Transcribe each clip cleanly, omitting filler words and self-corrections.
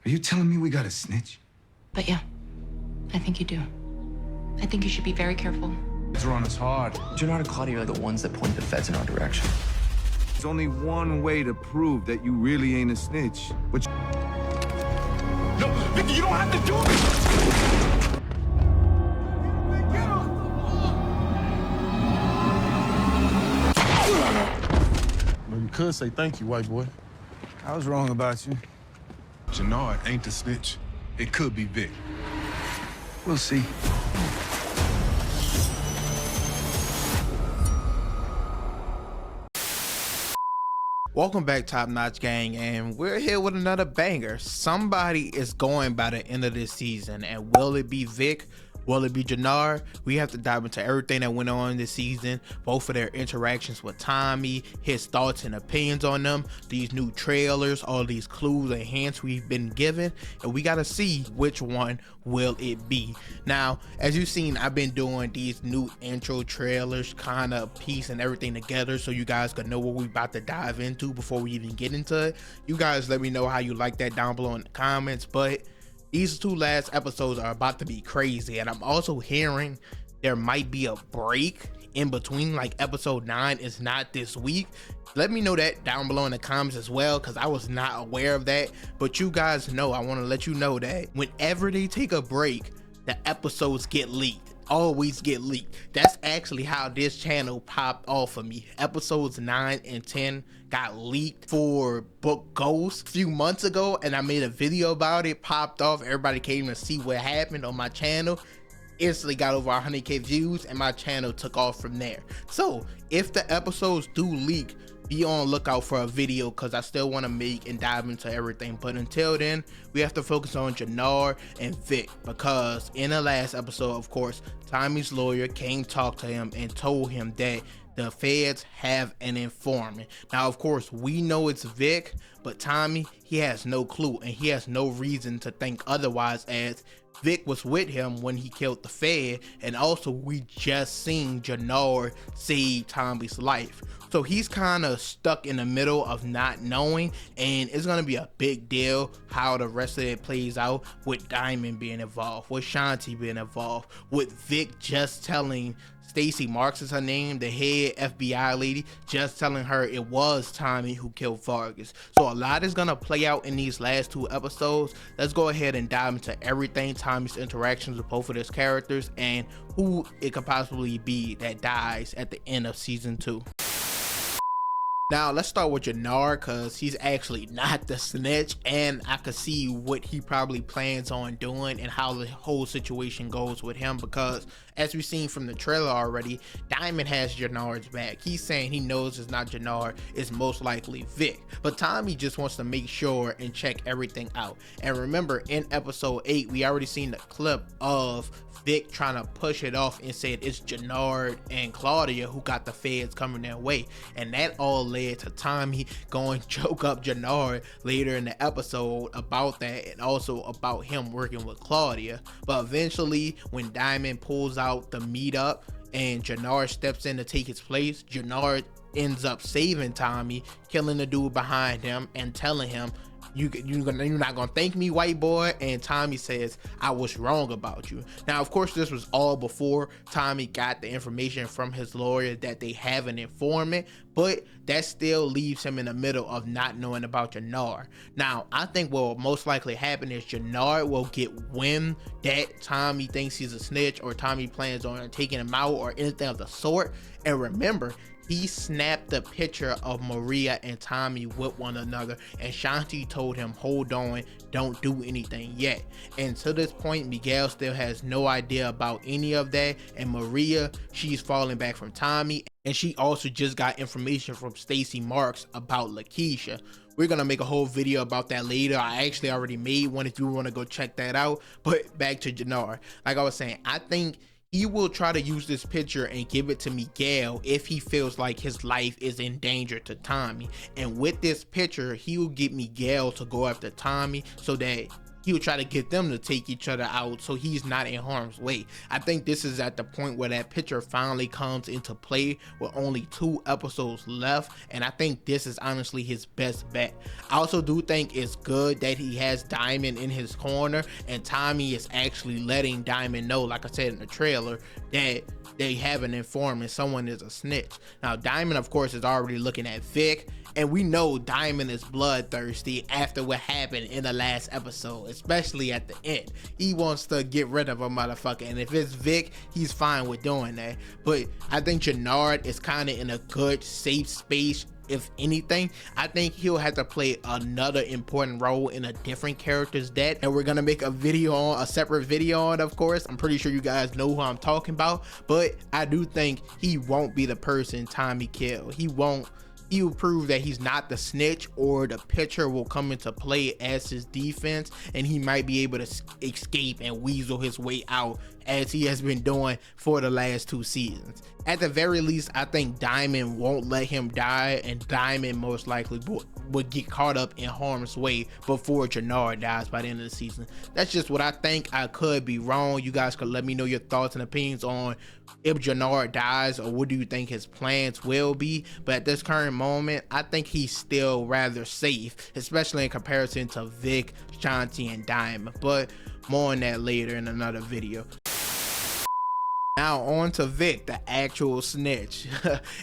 Are you telling me we got a snitch? But yeah, I think you do. I think you should be very careful. It's on us hard. Jenard and Claudia are the ones that point the feds in our direction. There's only one way to prove that you really ain't a snitch. But No, Vicky, you don't have to do it! Maybe you could say thank you, white boy. I was wrong about you. Jenard ain't the snitch. It could be Vic. We'll see. Welcome back, Top Notch Gang, and we're here with another banger. Somebody is going by the end of this season, and will it be Vic? Will it be Jenard? We have to dive into everything that went on this season, both of their interactions with Tommy, his thoughts and opinions on them, these new trailers, all these clues and hints we've been given, and we gotta see which one will it be. Now, as you've seen, I've been doing these new intro trailers, kind of piecing everything together so you guys can know what we're about to dive into before we even get into it. You guys let me know how you like that down below in the comments, but these two last episodes are about to be crazy, and I'm also hearing there might be a break in between, like episode 9 is not this week. Let me know that down below in the comments as well, because I was not aware of that. But you guys know, I want to let you know that whenever they take a break, the episodes get leaked. Always get leaked. That's actually how this channel popped off of me. Episodes 9 and 10 got leaked for Book Ghost a few months ago, and I made a video about it, popped off. Everybody came to see what happened on my channel. Instantly got over 100k views, and my channel took off from there. So if the episodes do leak, be on lookout for a video, because I still want to make and dive into everything. But until then, we have to focus on Jenard and Vic, because in the last episode, of course, Tommy's lawyer came talk to him and told him that the feds have an informant. Now, of course, we know it's Vic, but Tommy, he has no clue, and he has no reason to think otherwise, as Vic was with him when he killed the Fed, and also we just seen Jenard save Tommy's life. So he's kind of stuck in the middle of not knowing, and it's going to be a big deal how the rest of it plays out, with Diamond being involved, with Shanti being involved, with Vic just telling Stacy Marks is her name, the head FBI lady, just telling her it was Tommy who killed Vargas. So a lot is gonna play out in these last 2 episodes. Let's go ahead and dive into everything, Tommy's interactions with both of his characters, and who it could possibly be that dies at the end of season 2. Now let's start with Jenard, because he's actually not the snitch, and I could see what he probably plans on doing and how the whole situation goes with him, because as we've seen from the trailer already, Diamond has Jenard's back. He's saying he knows it's not Jenard, it's most likely Vic, but Tommy just wants to make sure and check everything out. And remember, in episode 8 we already seen the clip of Vic trying to push it off and said it's Jenard and Claudia who got the feds coming their way, and that all led to Tommy going choke up Jenard later in the episode about that, and also about him working with Claudia. But eventually, when Diamond pulls out the meetup and Jenard steps in to take his place, Jenard ends up saving Tommy, killing the dude behind him and telling him, you're not gonna thank me, white boy. And Tommy says, I was wrong about you. Now, of course, this was all before Tommy got the information from his lawyer that they have an informant, but that still leaves him in the middle of not knowing about Jenard. Now, I think what will most likely happen is Jenard will get wind that Tommy thinks he's a snitch, or Tommy plans on taking him out, or anything of the sort. And remember, he snapped the picture of Maria and Tommy with one another, and Shanti told him, hold on, don't do anything yet. And to this point, Miguel still has no idea about any of that, and Maria, she's falling back from Tommy, and she also just got information from Stacy Marks about Lakeisha. We're gonna make a whole video about that later. I actually already made one if you want to go check that out. But back to Jenard, like I was saying, I think he will try to use this picture and give it to Miguel if he feels like his life is in danger to Tommy. And with this picture, he will get Miguel to go after Tommy so that he would try to get them to take each other out so he's not in harm's way. I think this is at the point where that picture finally comes into play with only 2 episodes left, and I think this is honestly his best bet. I also do think it's good that he has Diamond in his corner, and Tommy is actually letting Diamond know, like I said in the trailer, that they have an informant, someone is a snitch. Now Diamond of course is already looking at Vic, and we know Diamond is bloodthirsty after what happened in the last episode, especially at the end. He wants to get rid of a motherfucker, and if it's Vic, he's fine with doing that. But I think Jenard is kind of in a good, safe space. If anything, I think he'll have to play another important role in a different character's death, and we're gonna make a video on, a separate video on, of course. I'm pretty sure you guys know who I'm talking about, but I do think he won't be the person Tommy killed. He will prove that he's not the snitch, or the pitcher will come into play as his defense, and he might be able to escape and weasel his way out as he has been doing for the last 2 seasons. At the very least, I think Diamond won't let him die, and Diamond most likely would get caught up in harm's way before Jenard dies by the end of the season. That's just what I think. I could be wrong. You guys could let me know your thoughts and opinions on if Jenard dies, or what do you think his plans will be. But at this current moment, I think he's still rather safe, especially in comparison to Vic, Shanti, and Diamond. But more on that later in another video. Now on to Vic, the actual snitch.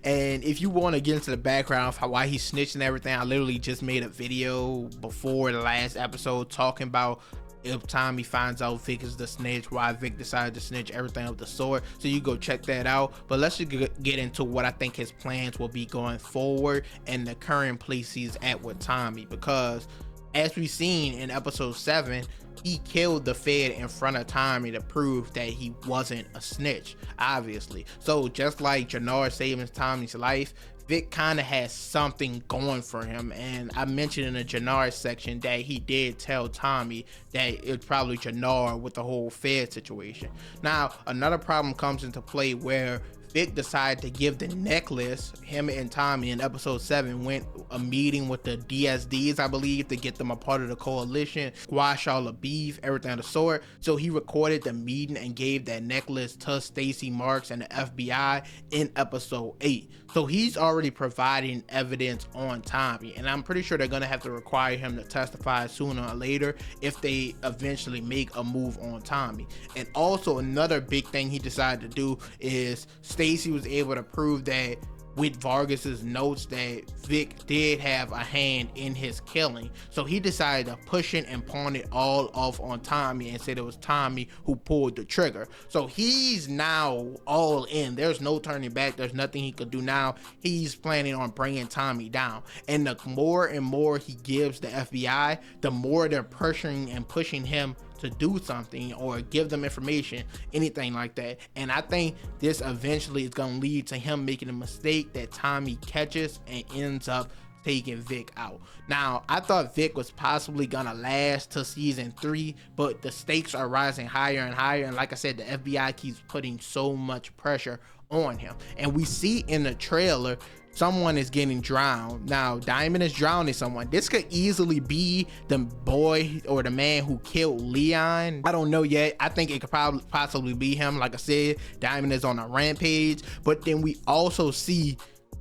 And if you want to get into the background of why he's snitching and everything, I literally just made a video before the last episode talking about if Tommy finds out Vic is the snitch, why Vic decided to snitch, everything of the sort. So you go check that out. But let's just get into what I think his plans will be going forward and the current place he's at with Tommy, because as we've seen in episode 7, he killed the Fed in front of Tommy to prove that he wasn't a snitch, obviously. So just like Jenard saving Tommy's life, Vic kind of has something going for him, and I mentioned in the Jenard section that he did tell Tommy that it's probably Jenard with the whole Fed situation. Now another problem comes into play where Vic decided to give the necklace. Him and Tommy in episode 7 went a meeting with the DSDs, I believe, to get them a part of the coalition, squash all the beef, everything of the sort. So he recorded the meeting and gave that necklace to Stacey Marks and the FBI in episode 8. So he's already providing evidence on Tommy, and I'm pretty sure they're gonna have to require him to testify sooner or later if they eventually make a move on Tommy. And also another big thing he decided to do is Stacey was able to prove that with Vargas's notes that Vic did have a hand in his killing. So he decided to push it and pawn it all off on Tommy and said it was Tommy who pulled the trigger. So he's now all in. There's no turning back. There's nothing he could do now. He's planning on bringing Tommy down. And the more and more he gives the FBI, the more they're pressuring and pushing him to do something or give them information, anything like that. And I think this eventually is going to lead to him making a mistake that Tommy catches and ends up taking Vic out. Now, I thought Vic was possibly gonna last to season 3, but the stakes are rising higher and higher, and like I said, the FBI keeps putting so much pressure on him. And we see in the trailer someone is getting drowned. Now Diamond is drowning someone. This could easily be the boy or the man who killed Leon. I don't know yet. I think it could probably possibly be him. Like I said, Diamond is on a rampage, but then we also see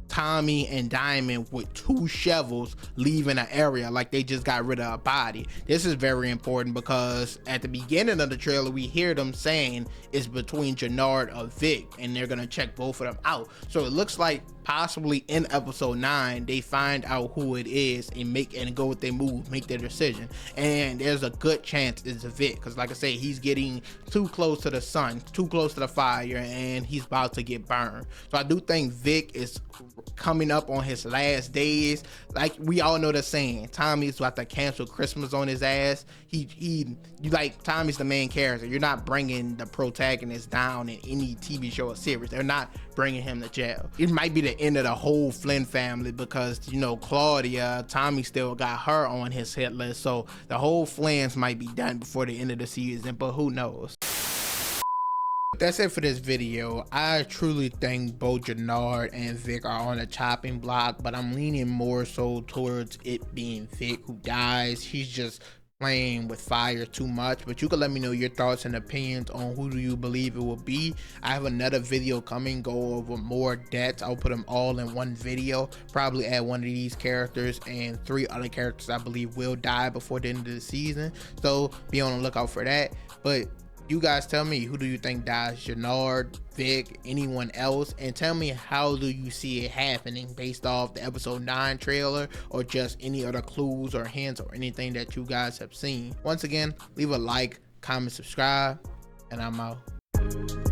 Tommy and Diamond with 2 shovels leaving an area like they just got rid of a body. This is very important because at the beginning of the trailer we hear them saying it's between Jenard or Vic, and they're gonna check both of them out. So it looks like possibly in episode 9 they find out who it is and go with their move, make their decision. And there's a good chance it's Vic, because like I say, he's getting too close to the sun, too close to the fire, and he's about to get burned. So I do think Vic is coming up on his last days. Like we all know the saying, Tommy's about to cancel Christmas on his ass. You like, Tommy's the main character. You're not bringing the protagonist down in any TV show or series. They're not bringing him to jail. It might be the end of the whole Flynn family because, you know, Claudia, Tommy still got her on his hit list. So the whole Flynn's might be done before the end of the season, but who knows? That's it for this video. I truly think both Jenard and Vic are on a chopping block, but I'm leaning more so towards it being Vic who dies. He's just playing with fire too much, but you can let me know your thoughts and opinions on who do you believe it will be. I have another video coming, go over more deaths. I'll put them all in one video, probably add one of these characters and 3 other characters I believe will die before the end of the season, so be on the lookout for that. But you guys tell me, who do you think dies? Jenard, Vic, anyone else? And tell me, how do you see it happening based off the episode 9 trailer, or just any other clues or hints or anything that you guys have seen. Once again, leave a like, comment, subscribe, and I'm out.